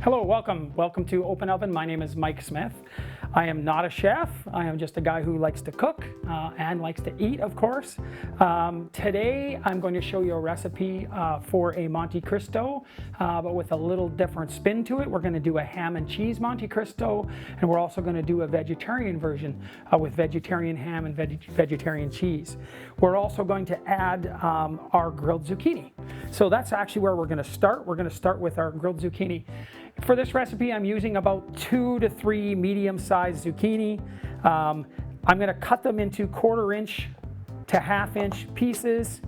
Hello, welcome to Open Oven. My name is Mike Smith. I am not a chef. I am just a guy who likes to cook and likes to eat, of course. Today I'm going to show you a recipe for a Monte Cristo, but with a little different spin to it. We're going to do a ham and cheese Monte Cristo, and we're also going to do a vegetarian version with vegetarian ham and vegetarian cheese. We're also going to add our grilled zucchini. So that's actually where we're going to start. We're going to start with our grilled zucchini. For this recipe, I'm using about 2 to 3 medium-sized zucchini. I'm going to cut them into 1/4 inch to 1/2 inch pieces.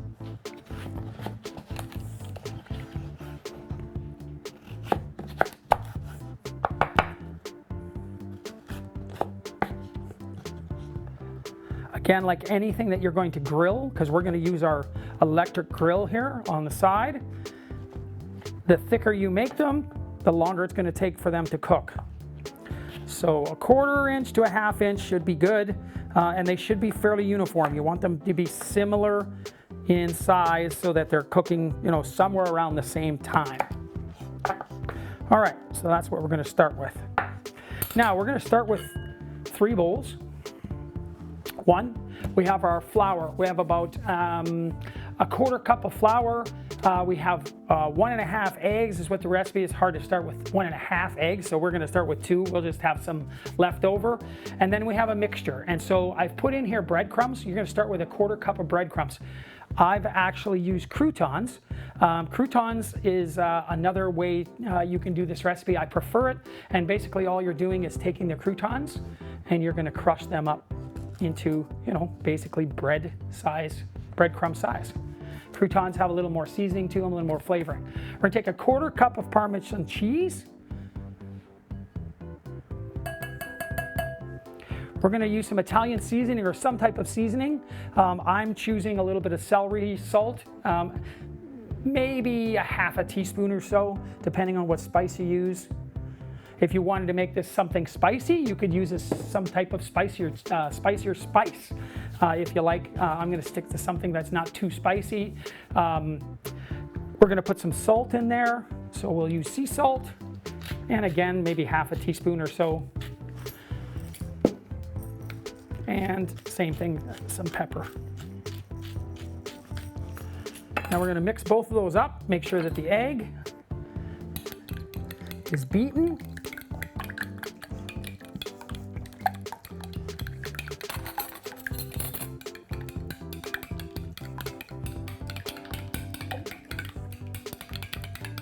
Again, like anything that you're going to grill, because we're going to use our electric grill here on the side, the thicker you make them, the longer it's going to take for them to cook. So 1/4 inch to 1/2 inch should be good, and they should be fairly uniform. You want them to be similar in size so that they're cooking, somewhere around the same time. All right, so that's what we're going to start with. Now we're going to start with 3 bowls. One, we have our flour. We have about 1/4 cup of flour. We have 1.5 eggs is what the recipe is. Hard to start with 1.5 eggs, so we're going to start with 2. We'll just have some left over. And then we have a mixture. And so I've put in here breadcrumbs. You're going to start with 1/4 cup of breadcrumbs. I've actually used croutons. Croutons is another way you can do this recipe. I prefer it. And basically all you're doing is taking the croutons and you're going to crush them up into, basically breadcrumb size. Croutons have a little more seasoning to them, a little more flavoring. We're going to take 1/4 cup of Parmesan cheese. We're going to use some Italian seasoning or some type of seasoning. I'm choosing a little bit of celery salt, maybe 1/2 teaspoon or so, depending on what spice you use. If you wanted to make this something spicy, you could use some type of spicier spice. If you like, I'm going to stick to something that's not too spicy. We're going to put some salt in there, so we'll use sea salt, and again, maybe 1/2 teaspoon or so. And same thing, some pepper. Now we're going to mix both of those up, make sure that the egg is beaten.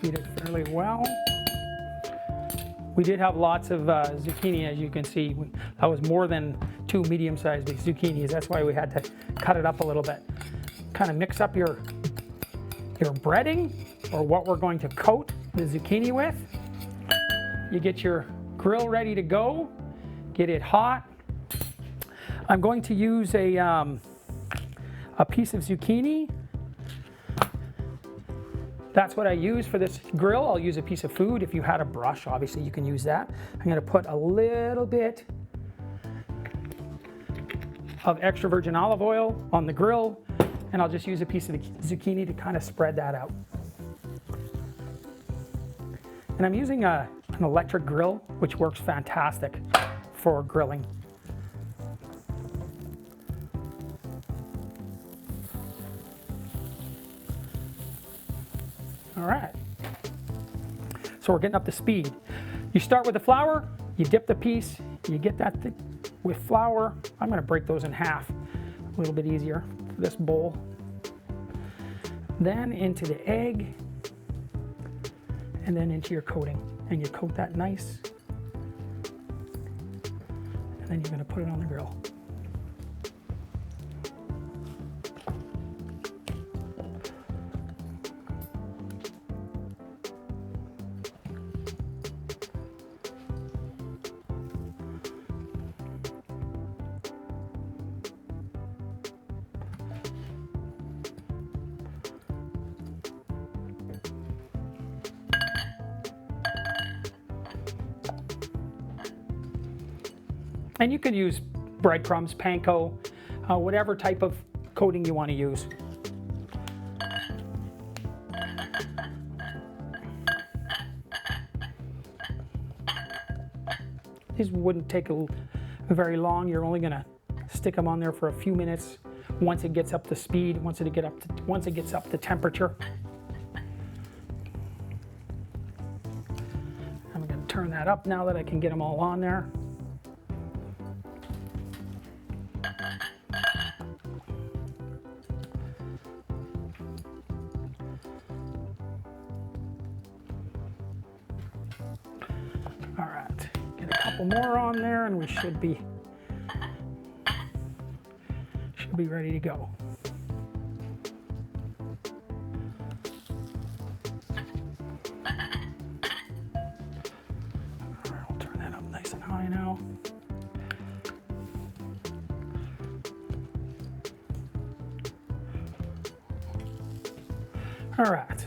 Beat it fairly well. We did have lots of zucchini, as you can see. That was more than 2 medium-sized zucchinis. That's why we had to cut it up a little bit. Kind of mix up your breading, or what we're going to coat the zucchini with. You get your grill ready to go. Get it hot. I'm going to use a piece of zucchini. That's what I use for this grill. I'll use a piece of food. If you had a brush, obviously you can use that. I'm going to put a little bit of extra virgin olive oil on the grill, and I'll just use a piece of the zucchini to kind of spread that out. And I'm using an electric grill, which works fantastic for grilling. All right, So we're getting up to speed. You start with the flour, you dip the piece, you get that with flour. I'm going to break those in half, a little bit easier for this bowl. Then into the egg, and then into your coating. And you coat that nice. And then you're going to put it on the grill. And you can use breadcrumbs, panko, whatever type of coating you want to use. These wouldn't take very long. You're only going to stick them on there for a few minutes once it gets up to speed, once it gets up to temperature. I'm going to turn that up now that I can get them all on there. All right, get a couple more on there and we should be ready to go. All right, we'll turn that up nice and high now. All right,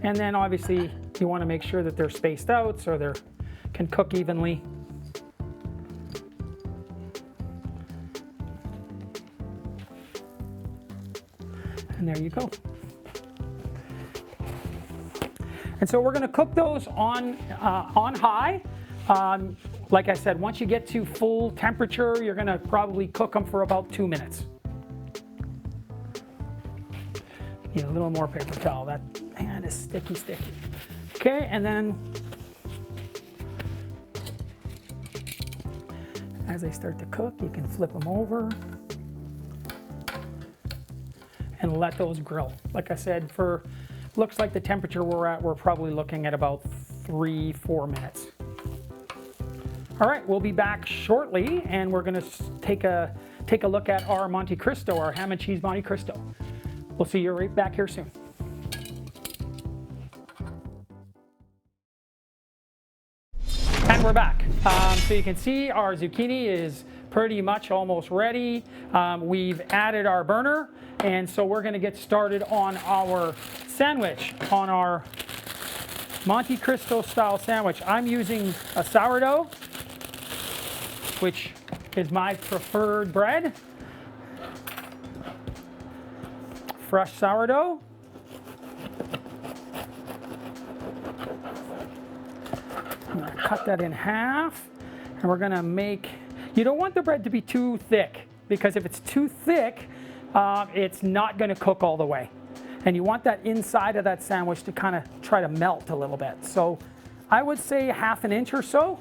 and then obviously you want to make sure that they're spaced out so they can cook evenly. And there you go. And so we're going to cook those on high. Like I said, once you get to full temperature, you're going to probably cook them for about 2 minutes. Need a little more paper towel. That hand is sticky. Okay, and then as they start to cook, you can flip them over and let those grill. Like I said, looks like the temperature we're at, we're probably looking at about 3-4 minutes. All right, we'll be back shortly, and we're going to take a look at our Monte Cristo, our ham and cheese Monte Cristo. We'll see you right back here soon. And we're back. So you can see our zucchini is pretty much almost ready. We've added our burner, and so we're going to get started on our sandwich, on our Monte Cristo style sandwich. I'm using a sourdough, which is my preferred bread. Fresh sourdough. I'm going to cut that in half, and we're going to make, you don't want the bread to be too thick, because if it's too thick, it's not going to cook all the way. And you want that inside of that sandwich to kind of try to melt a little bit. So I would say 1/2 inch or so.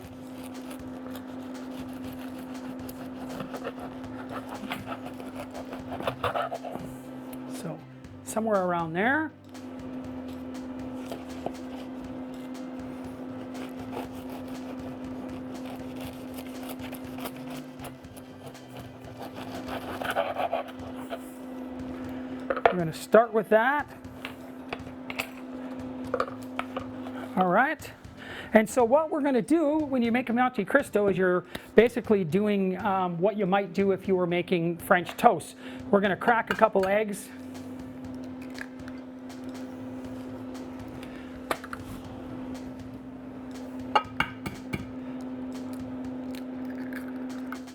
So somewhere around there. We're going to start with that. All right. And so what we're going to do when you make a Monte Cristo is you're basically doing what you might do if you were making French toast. We're going to crack a couple eggs.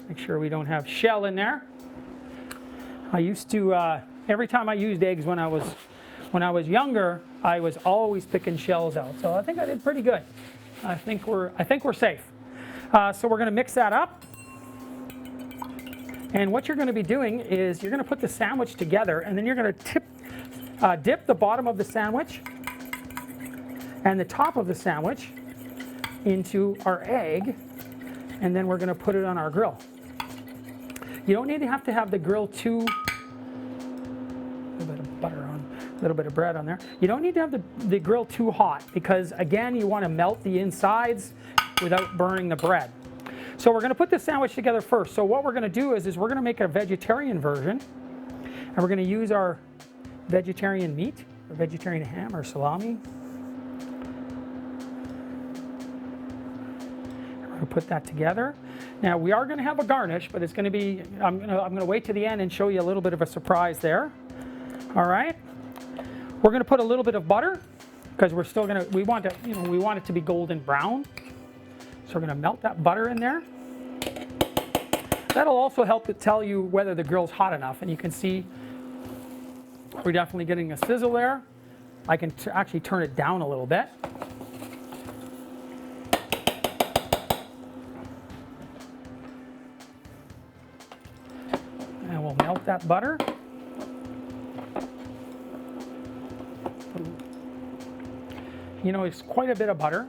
Make sure we don't have shell in there. I used to, every time I used eggs when I was younger, I was always picking shells out. So I think I did pretty good. I think we're safe. So we're going to mix that up. And what you're going to be doing is you're going to put the sandwich together, and then you're going to dip the bottom of the sandwich, and the top of the sandwich into our egg, and then we're going to put it on our grill. You don't need to have the grill too, a little bit of butter on, a little bit of bread on there. You don't need to have the grill too hot because, again, you want to melt the insides without burning the bread. So we're going to put the sandwich together first. So what we're going to do is we're going to make a vegetarian version, and we're going to use our vegetarian meat, or vegetarian ham, or salami. We're going to put that together. Now we are going to have a garnish, but it's going to be, I'm going to wait to the end and show you a little bit of a surprise there. All right. We're going to put a little bit of butter because we're still going to, we want it to be golden brown. So we're going to melt that butter in there. That'll also help to tell you whether the grill's hot enough. And you can see we're definitely getting a sizzle there. I can actually turn it down a little bit. And we'll melt that butter. You know, it's quite a bit of butter.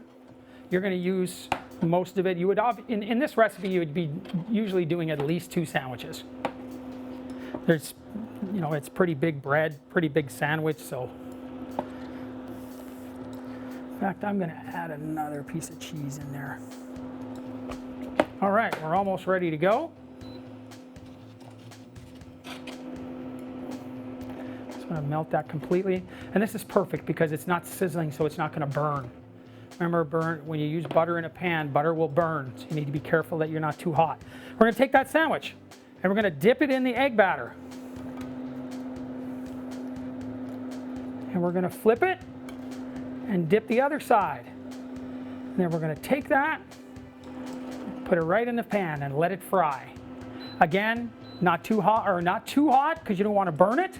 You're going to use most of it. You would, in this recipe, you would be usually doing at least 2 sandwiches. There's, you know, it's pretty big bread, pretty big sandwich, so. In fact, I'm going to add another piece of cheese in there. All right, we're almost ready to go. Just going to melt that completely. And this is perfect because it's not sizzling, so it's not going to burn. Remember, when you use butter in a pan, butter will burn, so you need to be careful that you're not too hot. We're going to take that sandwich, and we're going to dip it in the egg batter. And we're going to flip it and dip the other side. And then we're going to take that, put it right in the pan and let it fry. Again, not too hot because you don't want to burn it.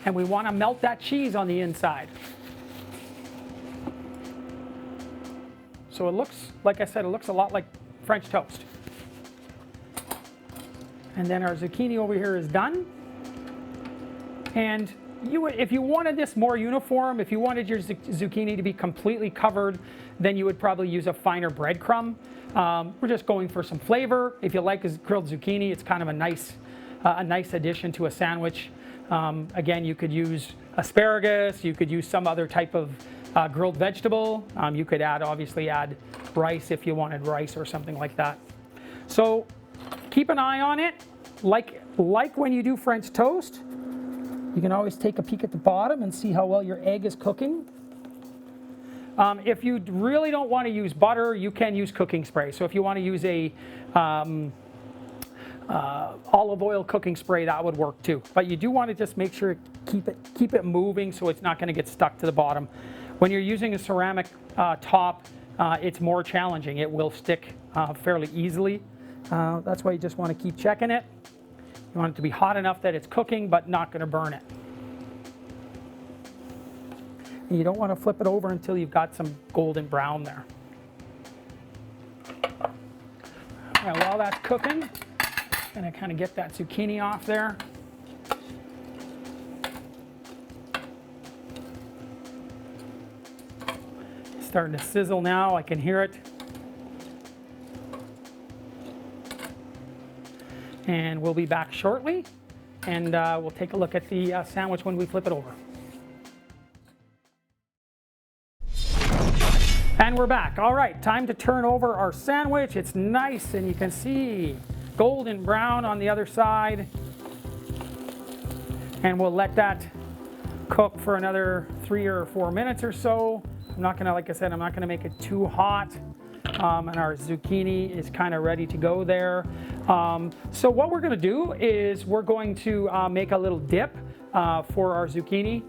And we want to melt that cheese on the inside. So it looks, like I said, it looks a lot like French toast. And then our zucchini over here is done. And if you wanted this more uniform, if you wanted your zucchini to be completely covered, then you would probably use a finer breadcrumb. We're just going for some flavor. If you like grilled zucchini, it's kind of a nice addition to a sandwich. Again, you could use asparagus, you could use some other type of grilled vegetable. You could obviously add rice if you wanted rice or something like that. So keep an eye on it. Like when you do French toast, you can always take a peek at the bottom and see how well your egg is cooking. If you really don't want to use butter, you can use cooking spray. So if you want to use a olive oil cooking spray, that would work too. But you do want to just make sure keep it moving so it's not going to get stuck to the bottom. When you're using a ceramic top, it's more challenging. It will stick fairly easily. That's why you just want to keep checking it. You want it to be hot enough that it's cooking but not going to burn it. And you don't want to flip it over until you've got some golden brown there. Now, while that's cooking, I'm going to kind of get that zucchini off there. It's starting to sizzle now. I can hear it. And we'll be back shortly, and we'll take a look at the sandwich when we flip it over. And we're back. All right, time to turn over our sandwich. It's nice, and you can see golden brown on the other side. And we'll let that cook for another 3 or 4 minutes or so. I'm not gonna, like I said, I'm not gonna make it too hot. And our zucchini is kind of ready to go there. So what we're going to do is we're going to make a little dip for our zucchini.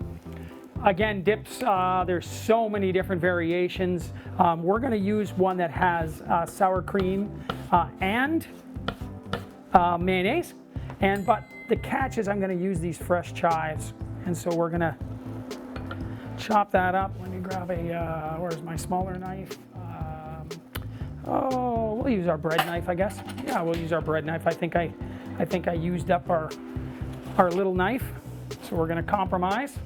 Again, dips, there's so many different variations. We're going to use one that has sour cream and mayonnaise. But the catch is I'm going to use these fresh chives. And so we're going to chop that up. Let me grab a, where's my smaller knife? Oh, we'll use our bread knife, I guess. Yeah, we'll use our bread knife. I think I used up our little knife. So So we're going to compromise.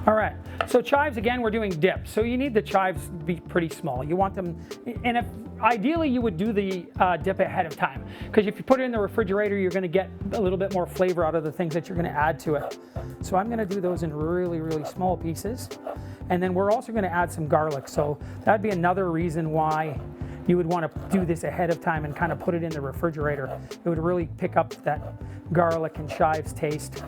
All right, so chives, again, we're doing dip. So you need the chives to be pretty small. You want them, and if ideally you would do the dip ahead of time, because if you put it in the refrigerator, you're going to get a little bit more flavor out of the things that you're going to add to it. So I'm going to do those in really, really small pieces. And then we're also going to add some garlic. So that'd be another reason why you would want to do this ahead of time and kind of put it in the refrigerator. It would really pick up that garlic and chives taste.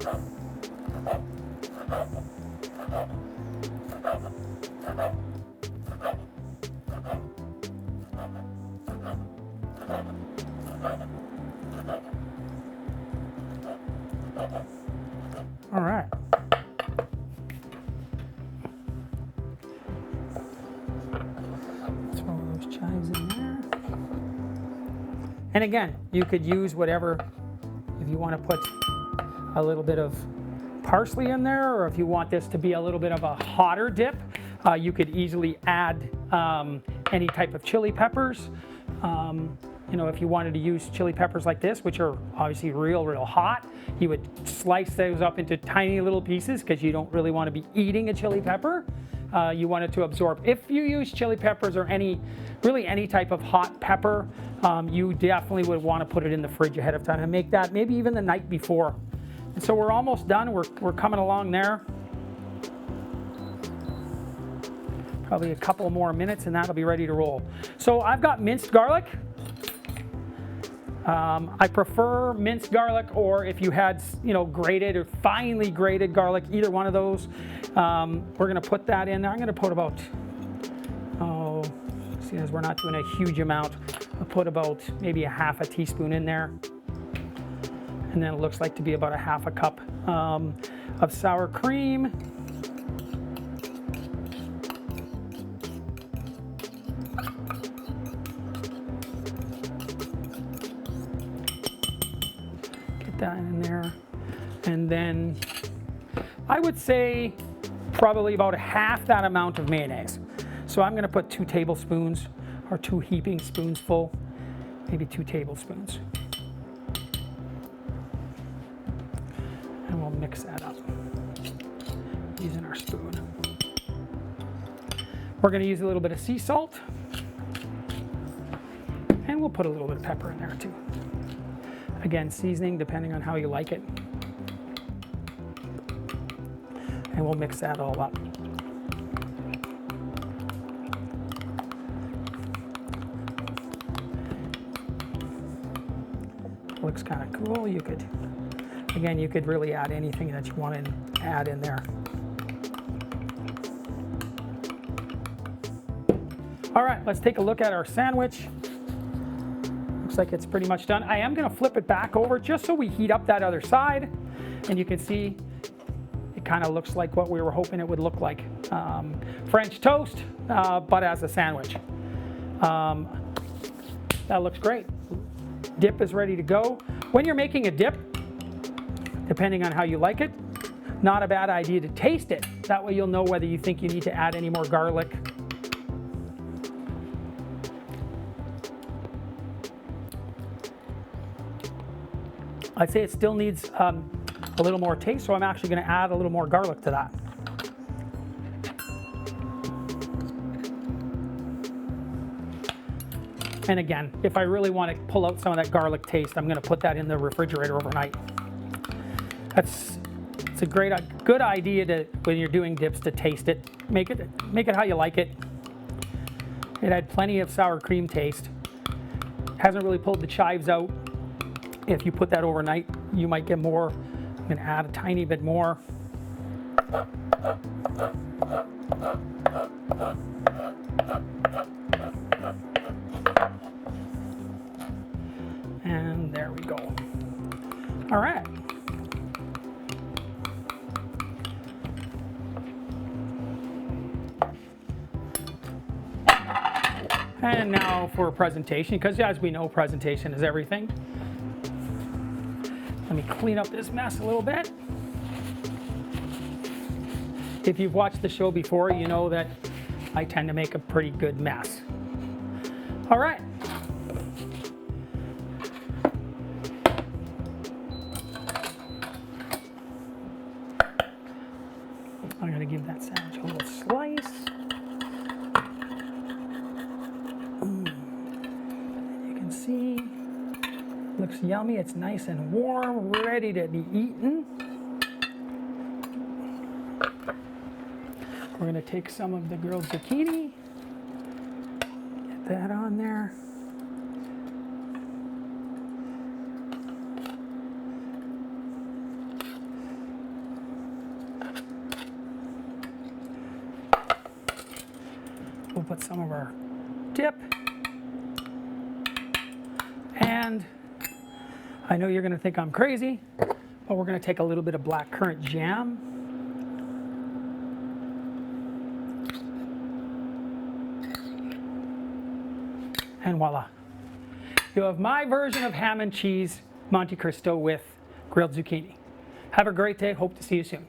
All right. Throw those chives in there. And again, you could use whatever, if you want to put a little bit of parsley in there, or if you want this to be a little bit of a hotter dip, you could easily add any type of chili peppers. You know, if you wanted to use chili peppers like this, which are obviously real hot, you would slice those up into tiny little pieces because you don't really want to be eating a chili pepper. You want it to absorb. If you use chili peppers or really any type of hot pepper, you definitely would want to put it in the fridge ahead of time and make that maybe even the night before. And so we're almost done. We're coming along there. Probably a couple more minutes and that'll be ready to roll. So I've got minced garlic. I prefer minced garlic, or if you had, you know, grated or finely grated garlic, either one of those. We're going to put that in there. I'm going to put about, seeing as we're not doing a huge amount, I'll put about maybe a half a teaspoon in there. And then it looks like to be about a half a cup of sour cream. That in there, and then I would say probably about half that amount of mayonnaise. So I'm going to put 2 tablespoons or 2 heaping spoons full, maybe 2 tablespoons, and we'll mix that up using our spoon. We're going to use a little bit of sea salt, and we'll put a little bit of pepper in there too. Again, seasoning depending on how you like it. And we'll mix that all up. Looks kind of cool. You could really add anything that you want to add in there. All right, let's take a look at our sandwich. Looks like it's pretty much done. I am going to flip it back over just so we heat up that other side, and you can see it kind of looks like what we were hoping it would look like. French toast, but as a sandwich. That looks great. Dip is ready to go. When you're making a dip, depending on how you like it, not a bad idea to taste it. That way you'll know whether you think you need to add any more garlic. I'd say it still needs a little more taste, so I'm actually going to add a little more garlic to that. And again, if I really want to pull out some of that garlic taste, I'm going to put that in the refrigerator overnight. It's a good idea to, when you're doing dips, to taste it. Make it how you like it. It had plenty of sour cream taste. Hasn't really pulled the chives out. If you put that overnight, you might get more. I'm going to add a tiny bit more. And there we go. All right. And now for presentation, because as we know, presentation is everything. Let me clean up this mess a little bit. If you've watched the show before, you know that I tend to make a pretty good mess. All right. to give that sandwich a little slice. You can see, looks yummy. It's nice and warm, ready to be eaten. We're going to take some of the grilled zucchini, get that on there. We'll put some of our dip. And I know you're going to think I'm crazy, but we're going to take a little bit of blackcurrant jam. And voila. You have my version of ham and cheese Monte Cristo with grilled zucchini. Have a great day. Hope to see you soon.